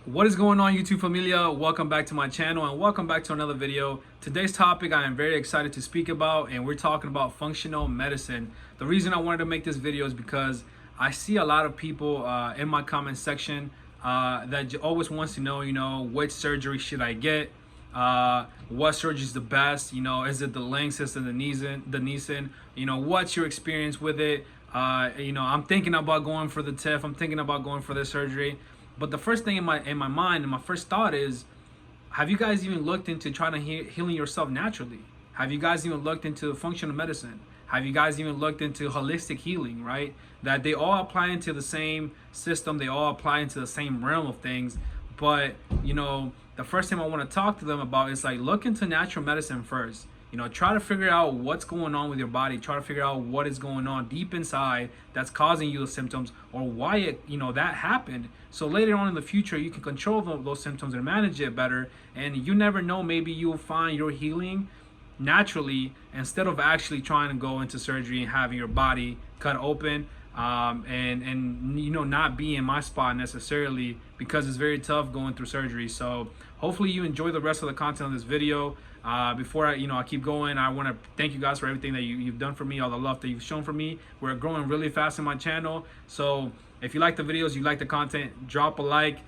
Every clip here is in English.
What is going on, YouTube familia? Welcome back to my channel and welcome back to another video. Today's topic I am very excited to speak about, and we're talking about functional medicine. The reason I wanted to make this video is because I see a lot of people in my comment section that always wants to know, which surgery should I get? What surgery is the best? Is it the Lanxess and the Nissen? What's your experience with it? I'm thinking about going for the TIF. I'm thinking about going for this surgery. But the first thing in my mind and my first thought is, have you guys even looked into trying to healing yourself naturally? Have you guys even looked into functional medicine? Have you guys even looked into holistic healing, right? That they all apply into the same system, they all apply into the same realm of things. But the first thing I want to talk to them about is like, look into natural medicine first. Try to figure out what's going on with your body. Try to figure out what is going on deep inside that's causing you the symptoms, or why that happened. So later on in the future, you can control those symptoms and manage it better. And you never know, maybe you'll find your healing naturally instead of actually trying to go into surgery and having your body cut open. And not be in my spot necessarily, because it's very tough going through surgery. So hopefully you enjoy the rest of the content of this video. Before I keep going, I want to thank you guys for everything that you've done for me, all the love that you've shown for me. We're growing really fast in my channel. So if you like the videos, you like the content, drop a like,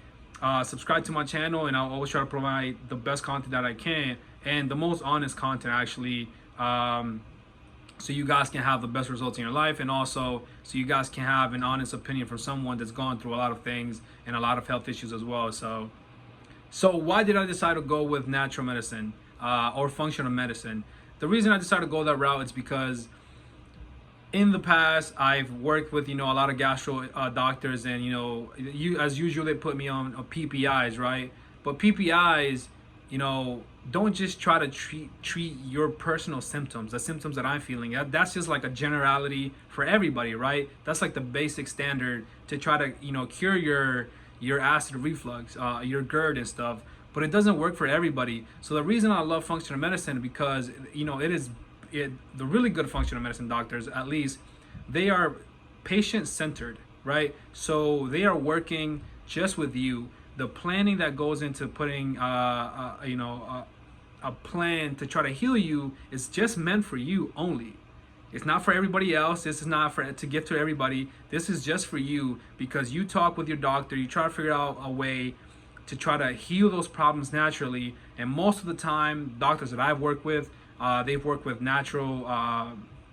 subscribe to my channel, and I'll always try to provide the best content that I can, and the most honest content actually, so you guys can have the best results in your life, and also so you guys can have an honest opinion from someone that's gone through a lot of things and a lot of health issues as well. So why did I decide to go with natural medicine or functional medicine? The reason I decided to go that route is because in the past I've worked with a lot of gastro doctors, and as usual they put me on PPIs, right? But PPIs, don't just try to treat your personal symptoms, the symptoms that I'm feeling. That's just like a generality for everybody, right? That's like the basic standard to try to cure your acid reflux, your GERD and stuff. But it doesn't work for everybody. So the reason I love functional medicine, because the really good functional medicine doctors, at least, they are patient centered, right? So they are working just with you. The planning that goes into putting a plan to try to heal you is just meant for you only. It's not for everybody else. This is not to give to everybody. This is just for you, because you talk with your doctor, you try to figure out a way to try to heal those problems naturally. And most of the time, doctors that I've worked with, they've worked with natural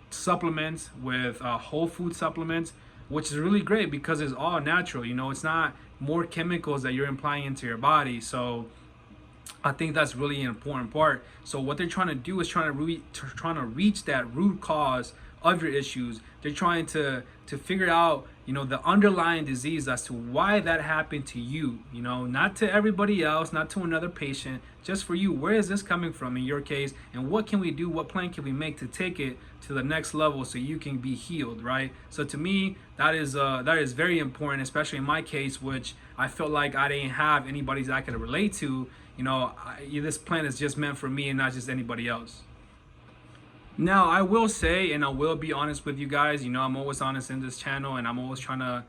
supplements, with whole food supplements, which is really great because it's all natural. It's not more chemicals that you're implying into your body. So I think that's really an important part. So what they're trying to do is trying to reach that root cause of your issues. They're trying to figure out the underlying disease as to why that happened to you, not to everybody else, not to another patient, just for you. Where is this coming from in your case, and what can we do, what plan can we make to take it to the next level so you can be healed, right? So to me, that is very important, especially in my case, which I felt like I didn't have anybody that I could relate to. This plan is just meant for me and not just anybody else. Now, I will say, and I will be honest with you guys, I'm always honest in this channel, and I'm always trying to,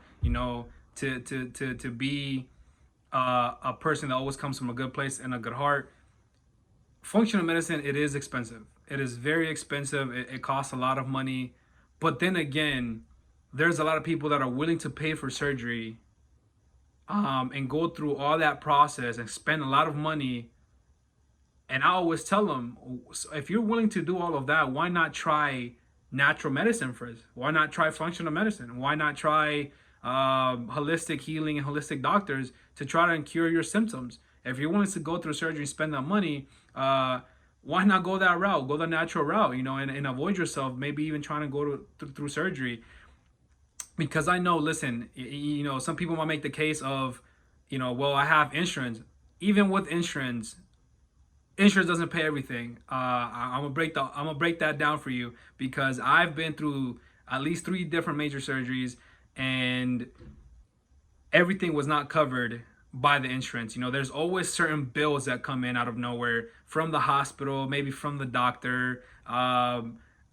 to be a person that always comes from a good place and a good heart. Functional medicine, it is expensive. It is very expensive. It costs a lot of money. But then again, there's a lot of people that are willing to pay for surgery and go through all that process and spend a lot of money. And I always tell them, if you're willing to do all of that, why not try natural medicine first? Why not try functional medicine? Why not try holistic healing and holistic doctors to try to cure your symptoms? If you're willing to go through surgery and spend that money, why not go that route? Go the natural route, and avoid yourself maybe even trying to go through surgery. Because I know, listen, some people might make the case of, well, I have insurance. Even with insurance doesn't pay everything. I'm gonna break that down for you, because I've been through at least 3 different major surgeries, and everything was not covered by the insurance. There's always certain bills that come in out of nowhere from the hospital, maybe from the doctor. I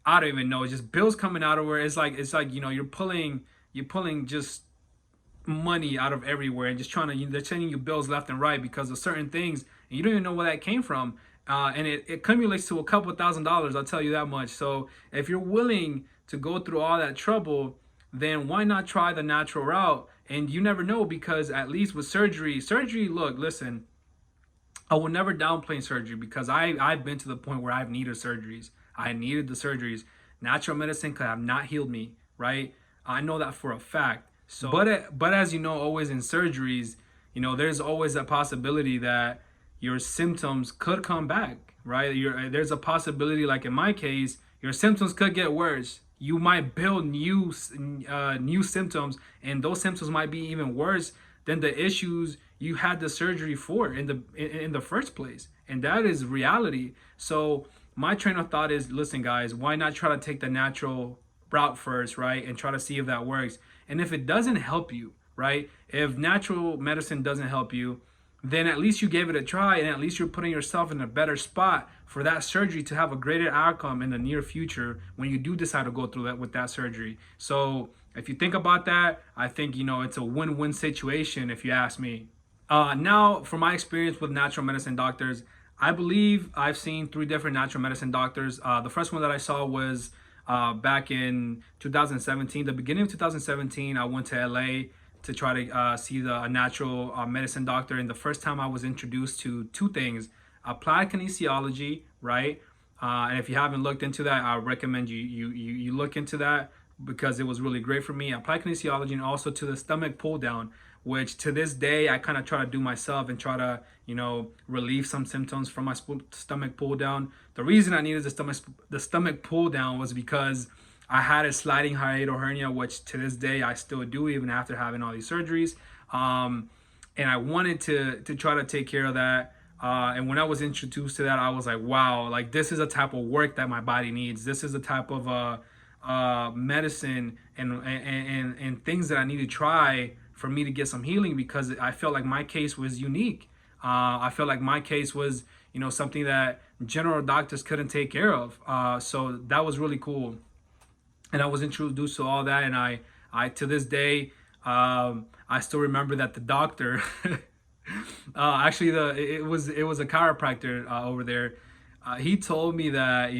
don't even know. It's just bills coming out of where it's like you're pulling just money out of everywhere and just trying to, they're sending you bills left and right because of certain things, and you don't even know where that came from. And it accumulates to a couple $1,000s, I'll tell you that much. So if you're willing to go through all that trouble, then why not try the natural route? And you never know, because at least with surgery, look, listen, I will never downplay surgery, because I've been to the point where I've needed surgeries. I needed the surgeries. Natural medicine could have not healed me, right? I know that for a fact. So, but as you know, always in surgeries, there's always a possibility that your symptoms could come back, right? There's a possibility, like in my case, your symptoms could get worse. You might build new symptoms, and those symptoms might be even worse than the issues you had the surgery for in the first place. And that is reality. So my train of thought is, listen guys, why not try to take the natural route first, right? And try to see if that works. And if it doesn't help you, right? If natural medicine doesn't help you, then at least you gave it a try, and at least you're putting yourself in a better spot for that surgery to have a greater outcome in the near future when you do decide to go through that with that surgery. So if you think about that, I think, it's a win-win situation, if you ask me. Now, from my experience with natural medicine doctors, I believe I've seen 3 different natural medicine doctors. The first one that I saw was back in 2017, the beginning of 2017. I went to LA to try to see a natural medicine doctor. And the first time I was introduced to 2 things: applied kinesiology, right? And if you haven't looked into that, I recommend you look into that, because it was really great for me. Applied kinesiology, and also to the stomach pull down, which to this day I kind of try to do myself and try to relieve some symptoms from my stomach pull down. The reason I needed the stomach pull down was because I had a sliding hiatal hernia, which to this day I still do, even after having all these surgeries. And I wanted to try to take care of that. And when I was introduced to that, I was like, wow, like this is a type of work that my body needs. This is a type of medicine and things that I need to try for me to get some healing, because I felt like my case was unique. I felt like my case was, something that general doctors couldn't take care of. So that was really cool. And I was introduced to all that, and I to this day, I still remember that the doctor, actually it was a chiropractor over there. He told me that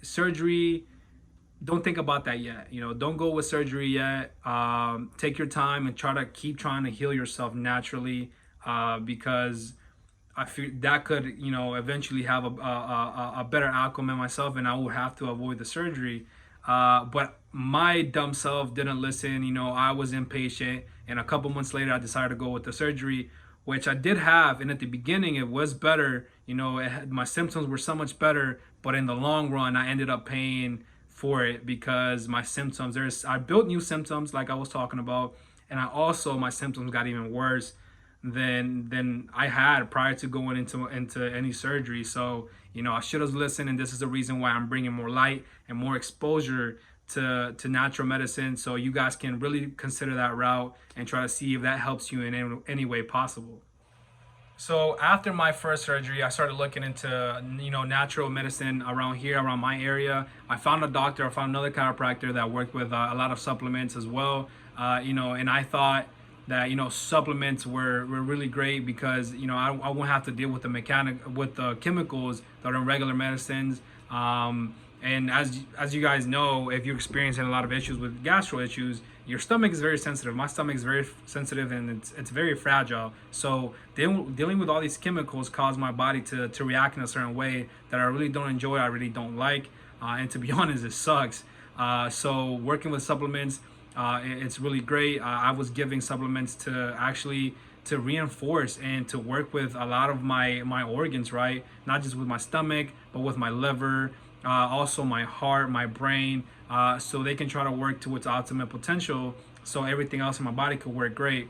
surgery, don't think about that yet. Don't go with surgery yet. Take your time and keep trying to heal yourself naturally, because I feel that could eventually have a better outcome in myself, and I would have to avoid the surgery. But my dumb self didn't listen. I was impatient, and a couple months later I decided to go with the surgery, which I did have. And at the beginning it was better. My symptoms were so much better, but in the long run I ended up paying for it, because my symptoms, I built new symptoms like I was talking about, and my symptoms got even worse than I had prior to going into any surgery. So I should have listened, and this is the reason why I'm bringing more light and more exposure to natural medicine, so you guys can really consider that route and try to see if that helps you in any way possible. So after my first surgery, I started looking into natural medicine around my area. I found I found another chiropractor that worked with a lot of supplements as well. And I thought that supplements were really great, because I won't have to deal with the chemicals that are in regular medicines. And as you guys know, if you're experiencing a lot of issues with gastro issues, your stomach is very sensitive. My stomach is very sensitive, and it's very fragile. So dealing with all these chemicals caused my body to react in a certain way that I really don't enjoy, I really don't like. And to be honest, it sucks. So working with supplements, it's really great. I was giving supplements to reinforce and to work with a lot of my organs, right? Not just with my stomach, but with my liver, also my heart, my brain, so they can try to work to its ultimate potential, so everything else in my body could work great.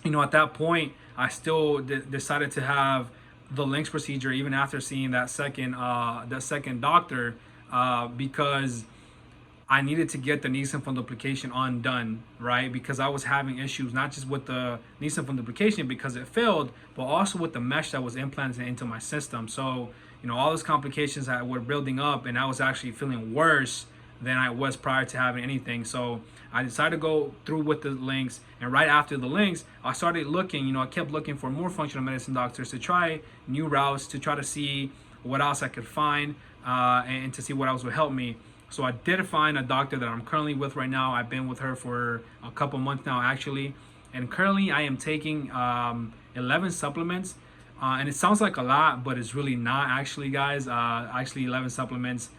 At that point, I still decided to have the LINX procedure even after seeing that second doctor, because I needed to get the Nissen fundoplication undone, right? Because I was having issues, not just with the Nissen fundoplication because it failed, but also with the mesh that was implanted into my system. So, all those complications that were building up, and I was actually feeling worse than I was prior to having anything. So I decided to go through with the links, and right after the links, I started looking, I kept looking for more functional medicine doctors to try new routes, to try to see what else I could find, and to see what else would help me. So I did find a doctor that I'm currently with right now. I've been with her for a couple months now, actually. And currently I am taking 11 supplements. And it sounds like a lot, but it's really not, actually, guys. Actually 11 supplements.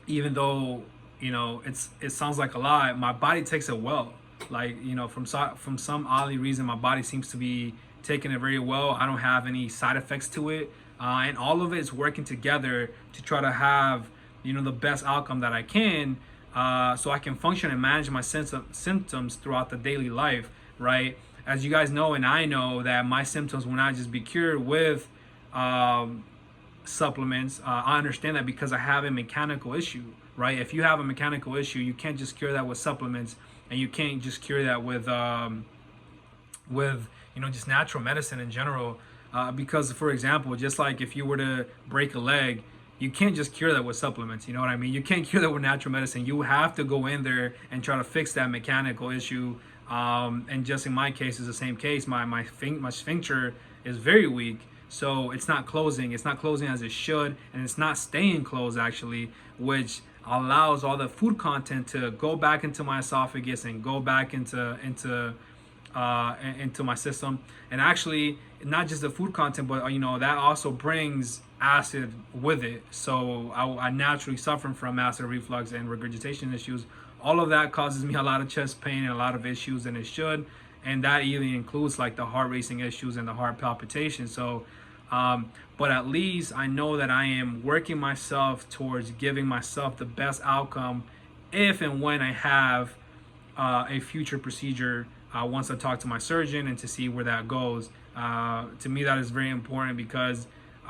Even though, it sounds like a lot, my body takes it well. Like, from some oddly reason, my body seems to be taking it very well. I don't have any side effects to it. And all of it is working together to try to have, the best outcome that I can, so I can function and manage my symptoms throughout the daily life, right? As you guys know, and I know, that my symptoms will not just be cured with supplements. I understand that because I have a mechanical issue, right? If you have a mechanical issue, you can't just cure that with supplements, and you can't just cure that with just natural medicine in general. Because, for example, just like if you were to break a leg, you can't just cure that with supplements. You know what I mean? You can't cure that with natural medicine. You have to go in there and try to fix that mechanical issue. And just in my case, is the same case. My sphincter is very weak, so it's not closing. It's not closing as it should, and it's not staying closed, actually, which allows all the food content to go back into my esophagus and go back into my system. And actually, not just the food content, but that also brings acid with it. So I naturally suffer from acid reflux and regurgitation issues. All of that causes me a lot of chest pain and a lot of issues, and it should. And that even includes like the heart racing issues and the heart palpitations. So but at least I know that I am working myself towards giving myself the best outcome if and when I have a future procedure, once I talk to my surgeon and to see where that goes. To me, that is very important, because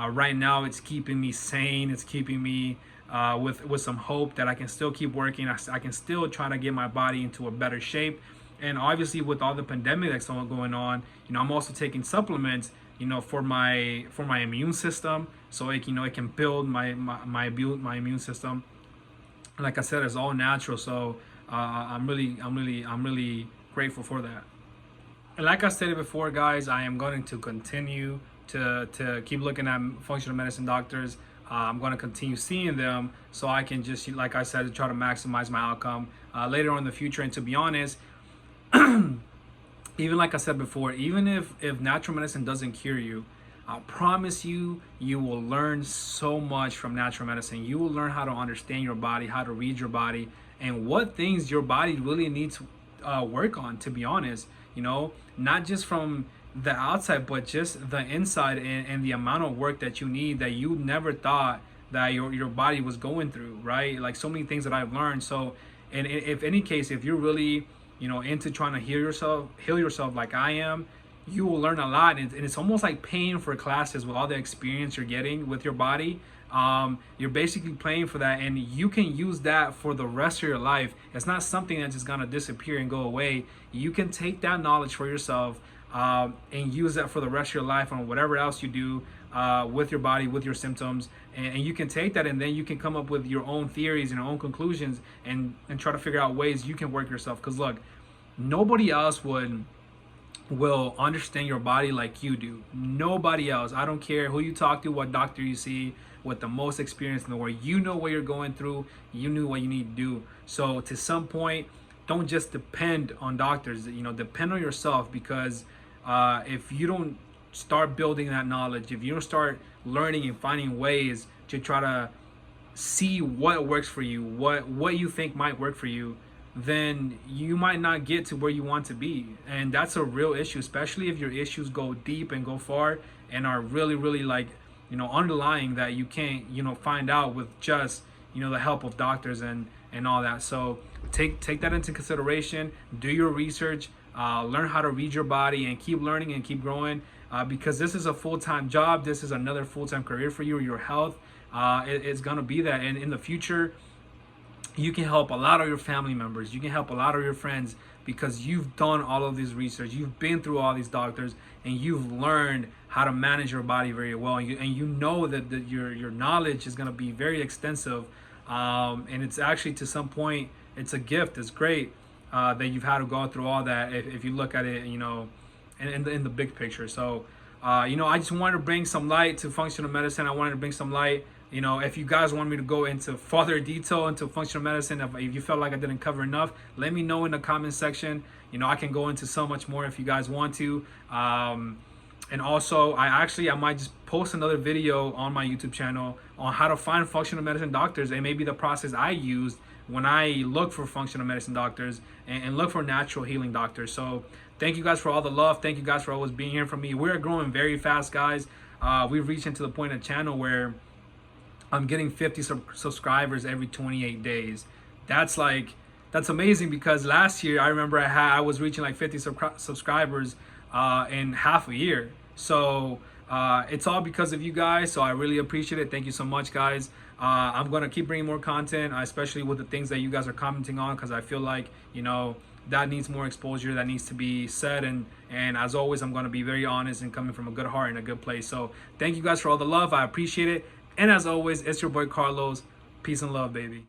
right now it's keeping me sane. It's keeping me with some hope that I can still keep working. I can still try to get my body into a better shape. And obviously, with all the pandemic that's going on, I'm also taking supplements, for my immune system, so it can build my immune system. And like I said, it's all natural. So I'm really grateful for that. And like I stated before, guys, I am going to continue to keep looking at functional medicine doctors. I'm going to continue seeing them, so I can just, like I said, try to maximize my outcome later on in the future. And to be honest, even like I said before, even if natural medicine doesn't cure you, I promise you, you will learn so much from natural medicine. You will learn how to understand your body, how to read your body, and what things your body really needs to work on, to be honest. Not just from the outside, but just the inside, and the amount of work that you need that you never thought that your body was going through, right? Like so many things that I've learned. So, and if any case, if you're really, into trying to heal yourself like I am, you will learn a lot. And it's almost like paying for classes with all the experience you're getting with your body. You're basically paying for that, and you can use that for the rest of your life. It's not something that's just gonna disappear and go away. You can take that knowledge for yourself, and use that for the rest of your life on whatever else you do with your body, with your symptoms. And you can take that, and then you can come up with your own theories and your own conclusions, and try to figure out ways you can work yourself. Because look, nobody else will understand your body like you do. Nobody else. I don't care who you talk to, what doctor you see, with the most experience in the world. You know what you're going through. You knew what you need to do. So to some point, don't just depend on doctors. Depend on yourself, because if you don't start building that knowledge, if you don't start learning and finding ways to try to see what works for you, what you think might work for you, then you might not get to where you want to be. And that's a real issue, especially if your issues go deep and go far and are really, really like, underlying, that you can't, find out with just, the help of doctors and all that. So take that into consideration. Do your research, learn how to read your body, and keep learning and keep growing, because this is a full-time job. This is another full-time career for you. Your health, it's gonna be that. And in the future, you can help a lot of your family members. You can help a lot of your friends, because you've done all of this research. You've been through all these doctors, and you've learned how to manage your body very well. And you know that your knowledge is going to be very extensive, And it's actually, to some point, it's a gift. It's great that you've had to go through all that, if you look at it, in the big picture. So I just wanted to bring some light to functional medicine. I wanted to bring some light. If you guys want me to go into further detail into functional medicine, if you felt like I didn't cover enough, let me know in the comment section. I can go into so much more if you guys want to. And also, I might just post another video on my YouTube channel on how to find functional medicine doctors, and maybe the process I used when I look for functional medicine doctors and look for natural healing doctors. So thank you guys for all the love. Thank you guys for always being here for me. We're growing very fast, guys. We've reached into the point of the channel where I'm getting 50 subscribers every 28 days. That's amazing, because last year I remember I was reaching like 50 subscribers in half a year. So it's all because of you guys. So I really appreciate it. Thank you so much, guys. I'm gonna keep bringing more content, especially with the things that you guys are commenting on, because I feel like that needs more exposure, that needs to be said. And as always, I'm gonna be very honest and coming from a good heart and a good place. So thank you guys for all the love. I appreciate it. And as always, it's your boy Carlos. Peace and love, baby.